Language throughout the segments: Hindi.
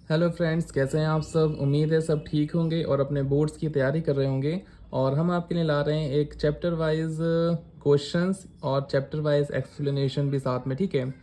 हेलो फ्रेंड्स, कैसे हैं आप सब। उम्मीद है सब ठीक होंगे और अपने बोर्ड्स की तैयारी कर रहे होंगे। और हम आपके लिए ला रहे हैं एक चैप्टर वाइज क्वेश्चंस और चैप्टर वाइज एक्सप्लेनेशन भी साथ में, ठीक है।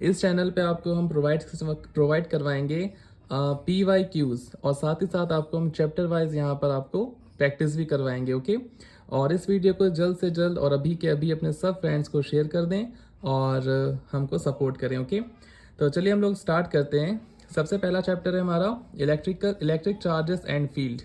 इस चैनल पे आपको हम प्रोवाइड करवाएंगे PYQs और साथ ही साथ आपको हम चैप्टर वाइज यहाँ पर आपको प्रैक्टिस भी करवाएंगे, ओके। और इस वीडियो को जल्द से जल्द और अभी के अभी अपने सब फ्रेंड्स को शेयर कर दें और हमको सपोर्ट करें, ओके। तो चलिए हम लोग स्टार्ट करते हैं। सबसे पहला चैप्टर है हमारा इलेक्ट्रिक चार्जेस एंड फील्ड।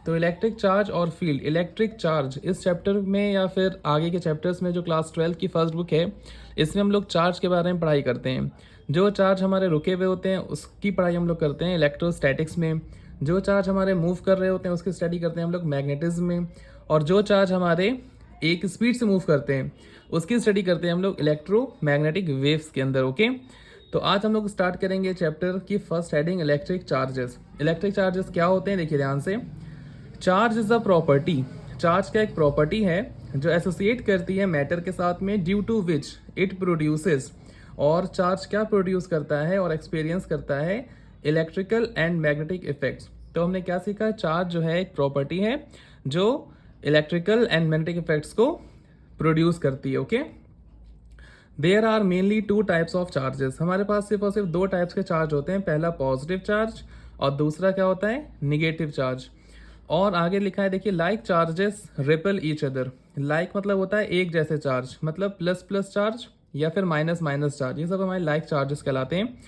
तो इलेक्ट्रिक चार्ज और फील्ड, इलेक्ट्रिक चार्ज इस चैप्टर में या फिर आगे के चैप्टर्स में जो क्लास 12 की फर्स्ट बुक है, इसमें हम लोग चार्ज के बारे में पढ़ाई करते हैं। जो चार्ज हमारे रुके हुए होते हैं उसकी पढ़ाई हम लोग करते हैं इलेक्ट्रोस्टैटिक्स में। जो चार्ज हमारे मूव कर रहे होते हैं उसकी स्टडी करते हैं हम लोग मैग्नेटिज्म में। और जो चार्ज हमारे एक स्पीड से मूव करते हैं उसकी स्टडी करते हैं हम लोग इलेक्ट्रोमैग्नेटिक वेव्स के अंदर, ओके। तो आज हम लोग स्टार्ट करेंगे चैप्टर की first heading electric charges. Electric charges क्या होते हैं, देखिए ध्यान से। Charge is a property, charge का एक प्रॉपर्टी है जो एसोसिएट करती है मैटर के साथ में, due to which it produces. और चार्ज क्या प्रोड्यूस करता है और एक्सपीरियंस करता है, इलेक्ट्रिकल एंड मैग्नेटिक इफेक्ट्स। तो हमने क्या सीखा, चार्ज जो है एक प्रॉपर्टी है जो इलेक्ट्रिकल एंड मैग्नेटिक इफेक्ट्स को प्रोड्यूस करती है, okay. There are mainly two types of charges. हमारे पास सिर्फ और सिर्फ दो टाइप्स के चार्ज होते हैं, पहला पॉजिटिव चार्ज और दूसरा क्या होता है, निगेटिव चार्ज। और आगे लिखा है देखिए, like charges ripple each other. Like मतलब होता है एक जैसे चार्ज, मतलब प्लस प्लस चार्ज या फिर माइनस माइनस चार्ज, ये सब हमारे लाइक चार्जेस कहलाते हैं।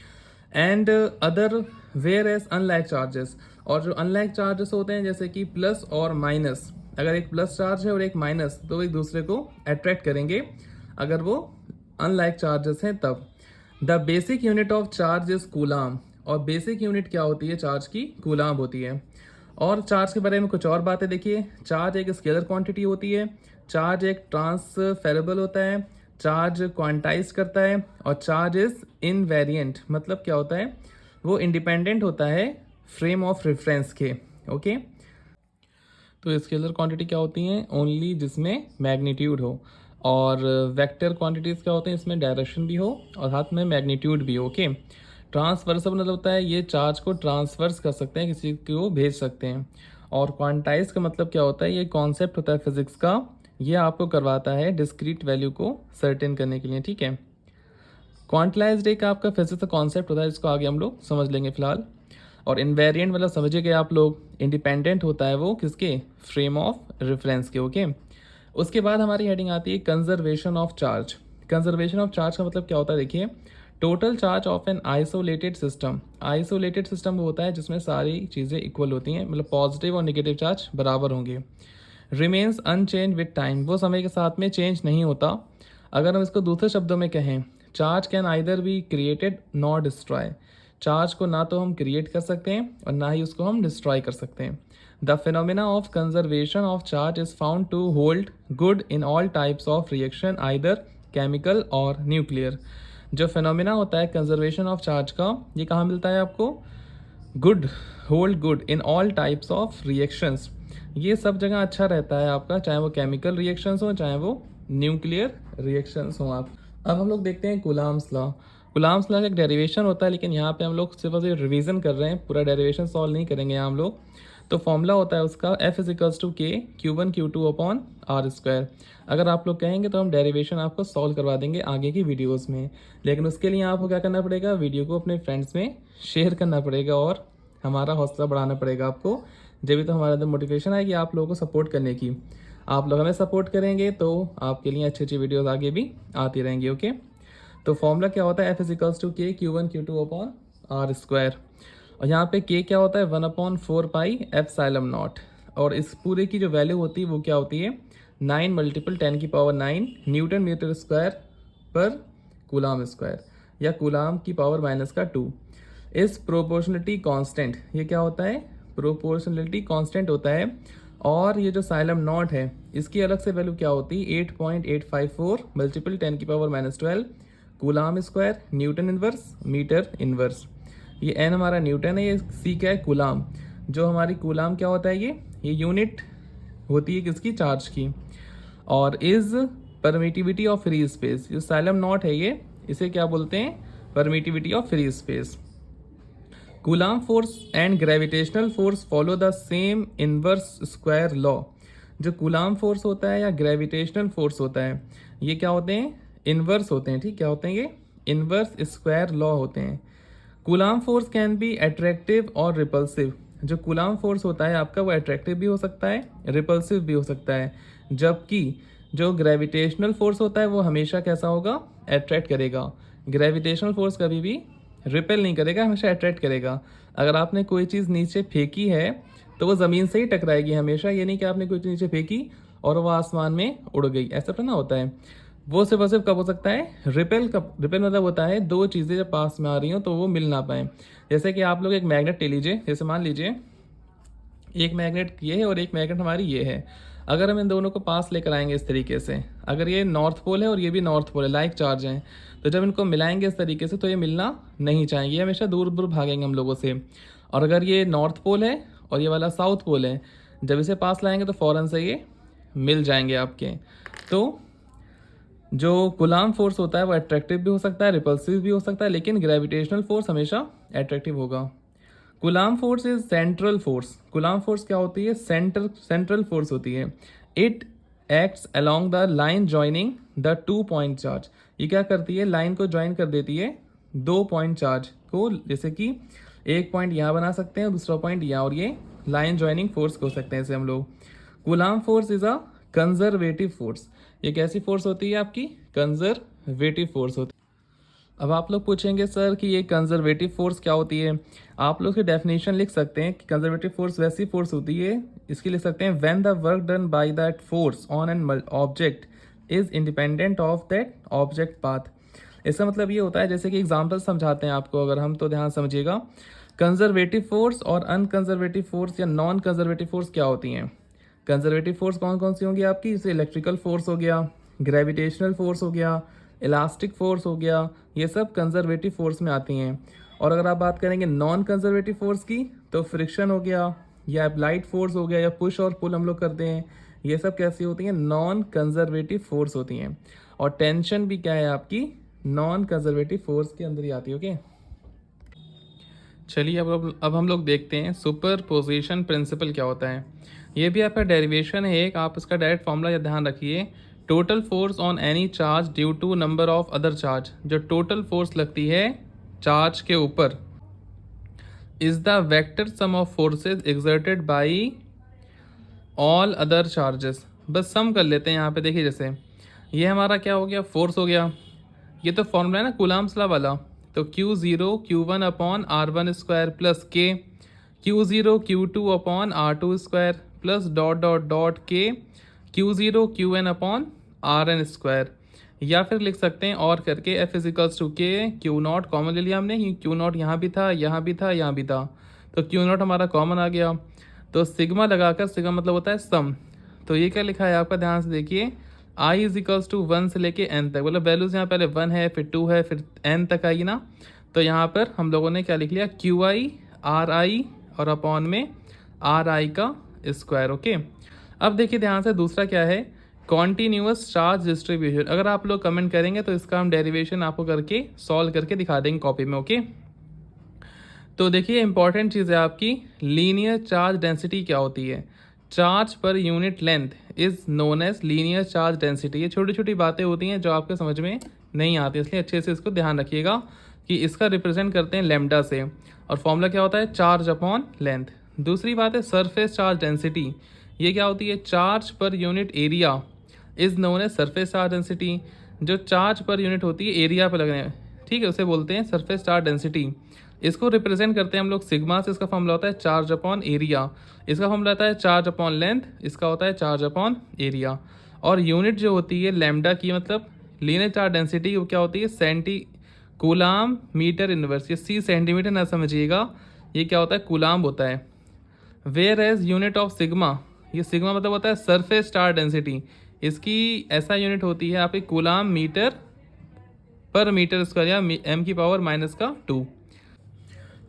And other whereas unlike charges. और जो अनलाइक चार्जेस होते हैं जैसे कि प्लस और माइनस, अगर एक प्लस चार्ज है और एक माइनस तो एक दूसरे को अट्रैक्ट करेंगे अगर वो अनलाइक चार्जेस हैं तब। The basic unit of charge is coulomb. और बेसिक यूनिट क्या होती है चार्ज की, कूलाम होती है। और चार्ज के बारे में कुछ और बातें देखिए, चार्ज एक स्केलर क्वांटिटी होती है, चार्ज एक ट्रांसफेरेबल होता है, चार्ज क्वांटाइज करता है, और चार्ज इज इनवेरिएंट, मतलब क्या होता है, वो इंडिपेंडेंट होता है फ्रेम ऑफ रेफरेंस के, ओके। तो स्केलर क्वांटिटी क्या होती हैं, ओनली जिसमें मैग्नीट्यूड हो। और वेक्टर क्वांटिटीज़ क्या होते हैं, इसमें डायरेक्शन भी हो और साथ में मैग्नीट्यूड भी हो, ओके। ट्रांसवर्सेबल मतलब होता है ये चार्ज को ट्रांसवर्स कर सकते हैं, किसी को भेज सकते हैं। और क्वांटाइज का मतलब क्या होता है, ये कॉन्सेप्ट होता है फिजिक्स का, ये आपको करवाता है डिस्क्रीट वैल्यू को सर्टेन करने के लिए, ठीक है। क्वांटलाइज्ड एक आपका फिजिक्स का कॉन्सेप्ट होता है, इसको आगे हम लोग समझ लेंगे फिलहाल। और इन्वेरिएंट मतलब समझिए आप लोग, इंडिपेंडेंट होता है वो किसके, फ्रेम ऑफ रेफरेंस के, ओके। उसके बाद हमारी हेडिंग आती है conservation of charge. Conservation of charge का मतलब क्या होता है, देखिए, total charge of an isolated system. Isolated system वो होता है जिसमें सारी चीज़ें इक्वल होती हैं, मतलब पॉजिटिव और निगेटिव चार्ज बराबर होंगे। रिमेन्स अनचेंज विद टाइम, वो समय के साथ में चेंज नहीं होता। अगर हम इसको दूसरे शब्दों में कहें, charge can either be created not destroy. Charge को ना तो हम क्रिएट कर सकते हैं और ना ही उसको हम डिस्ट्रॉय कर सकते हैं। The phenomena of conservation of charge is found to hold good in all types of reaction, either chemical और न्यूक्लियर। जो फिनोमिना होता है कंजर्वेशन ऑफ चार्ज का, ये कहाँ मिलता है आपको, good, hold good in all types of reactions. ये सब जगह अच्छा रहता है आपका, चाहे वो केमिकल रिएक्शंस हो चाहे वो न्यूक्लियर रिएक्शंस हो आप। अब हम लोग देखते हैं कूलाम्स लॉ। कूलाम्स लॉ का एक डेरिवेशन होता है, लेकिन यहाँ पे हम लोग सिर्फ और सिर्फ रिवीजन कर रहे हैं, पूरा डेरिवेशन सॉल्व नहीं करेंगे यहाँ हम लोग। तो फॉर्मूला होता है उसका F इजिकल्स टू के Q1 Q2 upon are square. अगर आप लोग कहेंगे तो हम डेरिवेशन आपको सॉल्व करवा देंगे आगे की वीडियोस में, लेकिन उसके लिए आपको क्या करना पड़ेगा, वीडियो को अपने फ्रेंड्स में शेयर करना पड़ेगा और हमारा हौसला बढ़ाना पड़ेगा आपको, जब भी तो हमारे अंदर मोटिवेशन आएगी आप लोगों को सपोर्ट करने की। आप लोग हमें सपोर्ट करेंगे तो आपके लिए अच्छी अच्छी वीडियोस आगे भी आती रहेंगी, ओके। तो फॉर्मूला क्या होता है, F इजिकल्स टू के Q1 Q2 upon are square. और यहाँ पे के क्या होता है, 1/4 पाई एप्सिलॉन नॉट। और इस पूरे की जो वैल्यू होती है वो क्या होती है, 9 मल्टीपल 10⁹ न्यूटन मीटर स्क्वायर पर कूलाम स्क्वायर, या कूलाम की पावर माइनस का 2। इस प्रोपोर्शनलिटी कांस्टेंट, ये क्या होता है, प्रोपोर्शनलिटी कांस्टेंट होता है। और ये जो साइलम नॉट है इसकी अलग से वैल्यू क्या होती है, 8.854 multiple 10⁻12 coulomb square newton inverse metre inverse. ये एन हमारा न्यूटन है, ये सी क्या है, कूलाम। जो हमारी कूलाम क्या होता है, ये यूनिट होती है किसकी, चार्ज की। और is permittivity of free space, जो साइलम नॉट है ये, इसे क्या बोलते हैं, permittivity of free space. Coulomb force and gravitational force follow the same inverse square law. जो कूलाम फोर्स होता है या ग्रेविटेशनल फोर्स होता है, ये क्या होते हैं? इनवर्स होते हैं। ठीक, क्या होते हैं ये? इनवर्स स्क्वायर लॉ होते हैं। Coulomb force can be attractive और रिपल्सिव। जो कूलाम फोर्स होता है आपका, वो अट्रैक्टिव भी हो सकता है, रिपल्सिव भी हो सकता है। जबकि जो ग्रेविटेशनल फोर्स होता है वो हमेशा कैसा होगा? अट्रैक्ट करेगा। ग्रेविटेशनल फोर्स कभी भी रिपेल नहीं करेगा, हमेशा अट्रैक्ट करेगा। अगर आपने कोई चीज़ नीचे फेंकी है तो वो ज़मीन से ही टकराएगी हमेशा। ये नहीं कि आपने कोई चीज़ नीचे फेंकी और वो आसमान में उड़ गई, ऐसा तो ना होता है। वो सिर्फ और सिर्फ कब हो सकता है? रिपेल। कब रिपेल मतलब होता है दो चीज़ें जब पास में आ रही हो तो वो मिल ना पाए। जैसे कि आप लोग एक मैग्नेट ले लीजिए, जैसे मान लीजिए एक मैग्नेट ये है और एक मैग्नेट हमारी ये है। अगर हम इन दोनों को पास लेकर आएंगे इस तरीके से, अगर ये नॉर्थ पोल है और ये भी नॉर्थ पोल है, लाइक चार्ज हैं, तो जब इनको मिलाएंगे इस तरीके से तो ये मिलना नहीं चाहिए, हमेशा दूर दूर भागेंगे हम लोगों से। और अगर ये नॉर्थ पोल है और ये वाला साउथ पोल है, जब इसे पास लाएंगे तो फ़ौरन से ये मिल जाएंगे आपके। तो जो कूलाम फोर्स होता है वो अट्रैक्टिव भी हो सकता है, रिपल्सिव भी हो सकता है, लेकिन ग्रेविटेशनल फोर्स हमेशा अट्रैक्टिव होगा। Coulomb force is central force. Coulomb force क्या होती है? सेंट्रल फोर्स होती है। It acts along the line joining the 2 point charge. ये क्या करती है? लाइन को ज्वाइन कर देती है 2 पॉइंट चार्ज को। जैसे कि एक पॉइंट यहाँ बना सकते हैं, दूसरा पॉइंट यहाँ, और ये लाइन ज्वाइनिंग फोर्स को सकते हैं इसे हम लोग। Coulomb force is a conservative force. ये कैसी फोर्स होती है आपकी? कंजर्वेटिव फोर्स होती है। अब आप लोग पूछेंगे सर कि ये कंजर्वेटिव फोर्स क्या होती है? आप लोग की डेफिनेशन लिख सकते हैं कि कंजर्वेटिव फोर्स वैसी फोर्स होती है, इसकी लिख सकते हैं when the work done by that force on an object is independent of that object path. इसका मतलब ये होता है, जैसे कि एग्जाम्पल समझाते हैं आपको, अगर हम तो ध्यान समझिएगा। कंजर्वेटिव फोर्स और अनकंजर्वेटिव फोर्स या नॉन कंजर्वेटिव फोर्स क्या होती हैं? कंजर्वेटिव फोर्स कौन कौन सी होंगी आपकी? जैसे इलेक्ट्रिकल फोर्स हो गया, ग्रेविटेशनल फोर्स हो गया, इलास्टिक फोर्स हो गया, ये सब कंजर्वेटिव फोर्स में आती हैं। और अगर आप बात करेंगे नॉन कंजर्वेटिव फोर्स की, तो फ्रिक्शन हो गया या अप्लाइड फोर्स हो गया या पुश और पुल हम लोग करते हैं, ये सब कैसी होती हैं? नॉन कंजर्वेटिव फोर्स होती हैं। और टेंशन भी क्या है आपकी? नॉन कंजर्वेटिव फोर्स के अंदर ही आती है। ओके, चलिए अब हम लोग देखते हैं सुपर पोजिशन प्रिंसिपल क्या होता है। ये भी आपका डेरिवेशन है एक, आप इसका डायरेक्ट फॉर्मूला ध्यान रखिए। Total force on any charge due to number of other charge. जो टोटल फोर्स लगती है चार्ज के ऊपर is the vector sum of forces exerted by all other charges. बस सम कर लेते हैं यहाँ पे। देखिए जैसे ये हमारा क्या हो गया? फोर्स हो गया। ये तो फॉर्मूला है ना कूलाम्स लॉ वाला, तो Q0 Q1 upon R1 square plus K Q0 Q2 upon R2 square plus dot dot dot K Q0 Qn upon Rn square. या फिर लिख सकते हैं और करके F equals to K Q0 common ले लिया हमने, Q0 यहाँ भी था, यहाँ भी था, यहाँ भी था, तो Q0 हमारा कॉमन आ गया। तो सिग्मा लगाकर, सिग्मा मतलब होता है सम, तो ये क्या लिखा है आपका? ध्यान से देखिए, आई इज इक्वल्स टू 1 से लेके n तक, मतलब वैल्यूज यहाँ पहले 1 है, फिर 2 है, फिर n तक आएगी ना। तो यहाँ पर हम लोगों ने क्या लिख लिया? क्यू आई आर आई और अपॉन में आर आई का स्क्वायर। ओके, अब देखिए ध्यान से, दूसरा क्या है? Continuous charge distribution. अगर आप लोग कमेंट करेंगे तो इसका हम डेरिवेशन आपको करके सॉल्व करके दिखा देंगे कॉपी में। ओके, तो देखिए इंपॉर्टेंट चीज़ है आपकी, लीनियर चार्ज डेंसिटी क्या होती है? Charge per unit length is known as linear charge density. ये छोटी छोटी बातें होती हैं जो आपके समझ में नहीं आती, इसलिए अच्छे से इसको ध्यान रखिएगा कि इसका रिप्रेजेंट करते हैं लेमडा से, और फॉर्मूला क्या होता है? Charge upon length. दूसरी बात है सरफेस चार्ज डेंसिटी। ये क्या होती है? Charge per unit area is known as surface charge density. जो चार्ज पर यूनिट होती है एरिया पर लगने, ठीक है, उसे बोलते हैं सरफेस चार्ज डेंसिटी। इसको रिप्रेजेंट करते हैं हम लोग सिग्मा से। इसका फॉर्मूला होता है चार्ज अपॉन एरिया, इसका फॉर्मूला होता है चार्ज अपॉन लेंथ, इसका होता है चार्ज अपॉन एरिया। और यूनिट जो होती है लैम्डा की, मतलब लीनियर चार्ज डेंसिटी, वो क्या होती है? Centi coulomb metre inverse. ये सी सेंटीमीटर ना समझिएगा, ये क्या होता है? कूलाम होता है। Whereas unit of sigma, ये सिग्मा मतलब होता है सरफेस चार्ज डेंसिटी, इसकी ऐसा यूनिट होती है आपकी कूलाम मीटर पर मीटर स्क्वायर या m की पावर -2।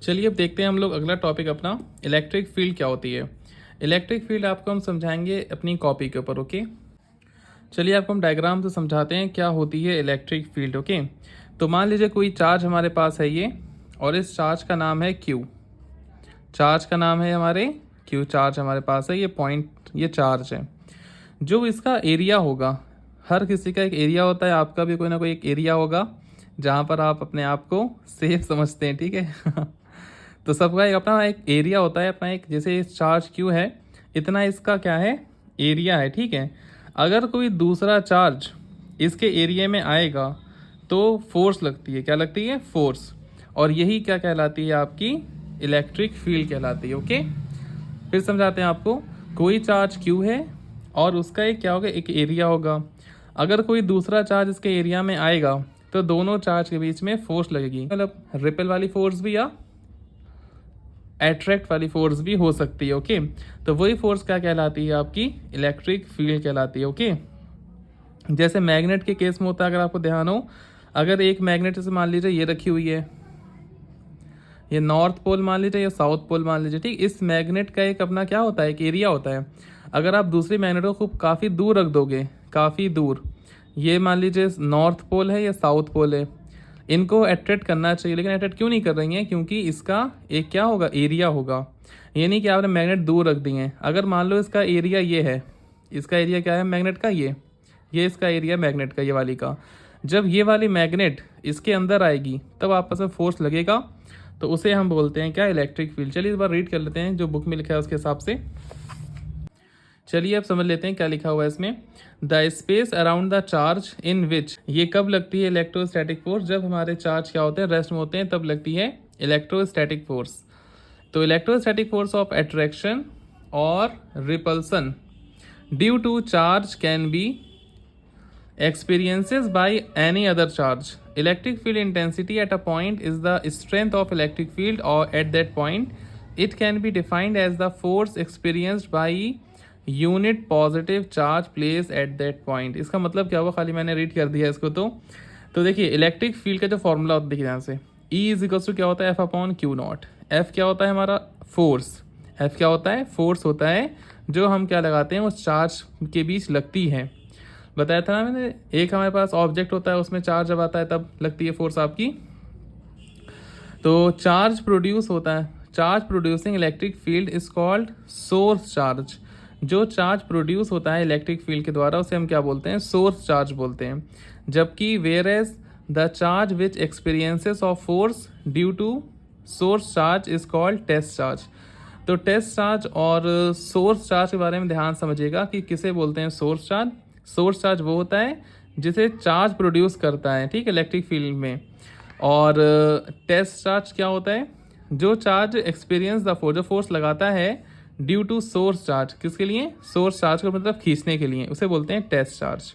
चलिए अब देखते हैं हम लोग अगला टॉपिक अपना, इलेक्ट्रिक फील्ड क्या होती है। इलेक्ट्रिक फील्ड आपको हम समझाएंगे अपनी कॉपी के ऊपर। ओके, चलिए आपको हम डायग्राम से समझाते हैं क्या होती है इलेक्ट्रिक फील्ड। ओके, तो मान लीजिए कोई चार्ज हमारे पास है ये, और इस चार्ज का नाम है Q। चार्ज का नाम है हमारे क्यू, चार्ज हमारे पास है, ये पॉइंट, ये चार्ज है। जो इसका एरिया होगा, हर किसी का एक एरिया होता है, आपका भी कोई ना कोई एक एरिया होगा जहाँ पर आप अपने आप को सेफ समझते हैं, ठीक है। तो सबका एक अपना एक एरिया होता है, अपना एक, जैसे इस चार्ज क्यू है, इतना इसका क्या है, एरिया है, ठीक है। अगर कोई दूसरा चार्ज इसके एरिया में आएगा तो फोर्स लगती है, क्या लगती है, फोर्स। और यही क्या कहलाती है, आपकी इलेक्ट्रिक फील्ड कहलाती है। ओके, फिर समझाते हैं आपको। कोई चार्ज क्यू है और उसका एक क्या होगा, एक एरिया होगा। अगर कोई दूसरा चार्ज इसके एरिया में आएगा तो दोनों चार्ज के बीच में फोर्स लगेगी, मतलब रिपेल वाली फोर्स भी या अट्रैक्ट वाली फोर्स भी हो सकती है। ओके, तो वही फोर्स क्या कहलाती है, आपकी इलेक्ट्रिक फील्ड कहलाती है। ओके, जैसे मैग्नेट के केस में होता है, अगर आपको ध्यान हो, अगर एक मैग्नेट जैसे मान लीजिए ये रखी हुई है, ये नॉर्थ पोल मान लीजिए या साउथ पोल मान लीजिए, ठीक। इस मैग्नेट का एक अपना क्या होता है, एक एरिया होता है। अगर आप दूसरी मैग्नेट को खूब काफ़ी दूर रख दोगे, काफ़ी दूर, ये मान लीजिए नॉर्थ पोल है या साउथ पोल है, इनको अट्रैक्ट करना चाहिए, लेकिन अट्रैक्ट क्यों नहीं कर रही हैं, क्योंकि इसका एक क्या होगा, एरिया होगा। ये नहीं कि आपने मैग्नेट दूर रख दिए हैं। अगर मान लो इसका एरिया ये है, इसका एरिया क्या है मैग्नेट का, ये इसका एरिया मैग्नेट का, ये वाली का। जब ये वाली मैग्नेट इसके अंदर आएगी तब आपस में फोर्स लगेगा, तो उसे हम बोलते हैं क्या, इलेक्ट्रिक फील्ड। चलिए इस बार रीड कर लेते हैं जो बुक में लिखा है उसके हिसाब से। चलिए अब समझ लेते हैं क्या लिखा हुआ है इसमें। The space around the charge in which, ये कब लगती है इलेक्ट्रोस्टैटिक फोर्स, जब हमारे चार्ज क्या होते हैं, रेस्ट में होते हैं, तब लगती है इलेक्ट्रोस्टैटिक फोर्स। तो इलेक्ट्रोस्टैटिक फोर्स ऑफ अट्रैक्शन और repulsion due to charge can be experiences by any other charge. Electric field intensity at a point is the strength of electric field or at that point. It can be defined as the force experienced by unit positive charge placed at that point. इसका मतलब क्या हुआ, खाली मैंने रीड कर दिया इसको। तो देखिए इलेक्ट्रिक फील्ड का जो फॉर्मूला होता है, देखिए यहाँ से E इज इक्वल टू क्या होता है, F upon Q not. F क्या होता है हमारा, फोर्स। एफ क्या होता है, फोर्स होता है, जो हम क्या लगाते हैं उस चार्ज के बीच लगती है। बताया था ना मैंने, एक हमारे पास ऑब्जेक्ट होता है, उसमें चार्ज जब आता है तब लगती है फोर्स आपकी। तो चार्ज प्रोड्यूस होता है, charge producing electric field is called source charge. जो चार्ज प्रोड्यूस होता है इलेक्ट्रिक फील्ड के द्वारा उसे हम क्या बोलते हैं, सोर्स चार्ज बोलते हैं। जबकि whereas the charge which experiences of force due to source charge is called test charge. तो टेस्ट चार्ज और सोर्स चार्ज के बारे में ध्यान समझिएगा कि किसे बोलते हैं सोर्स चार्ज। सोर्स चार्ज वो होता है जिसे चार्ज प्रोड्यूस करता है, ठीक है, इलेक्ट्रिक फील्ड में। और टेस्ट चार्ज क्या होता है, जो चार्ज एक्सपीरियंस द फोर्स, जो फोर्स लगाता है ड्यू टू सोर्स चार्ज, किसके लिए, सोर्स चार्ज को मतलब खींचने के लिए, उसे बोलते हैं test charge.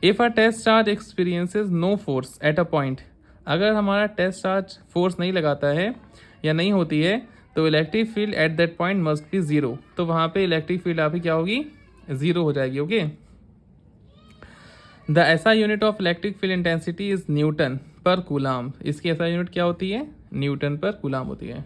If a test charge experiences no force at a point, अगर हमारा टेस्ट चार्ज फोर्स नहीं लगाता है या नहीं होती है, तो electric field at that point must be zero. तो वहाँ पे इलेक्ट्रिक फील्ड आपकी क्या होगी, जीरो हो जाएगी। ओके, द ऐसा unit of electric field intensity is Newton पर कूलाम। इसकी ऐसा यूनिट क्या होती है, न्यूटन पर कूलाम होती है।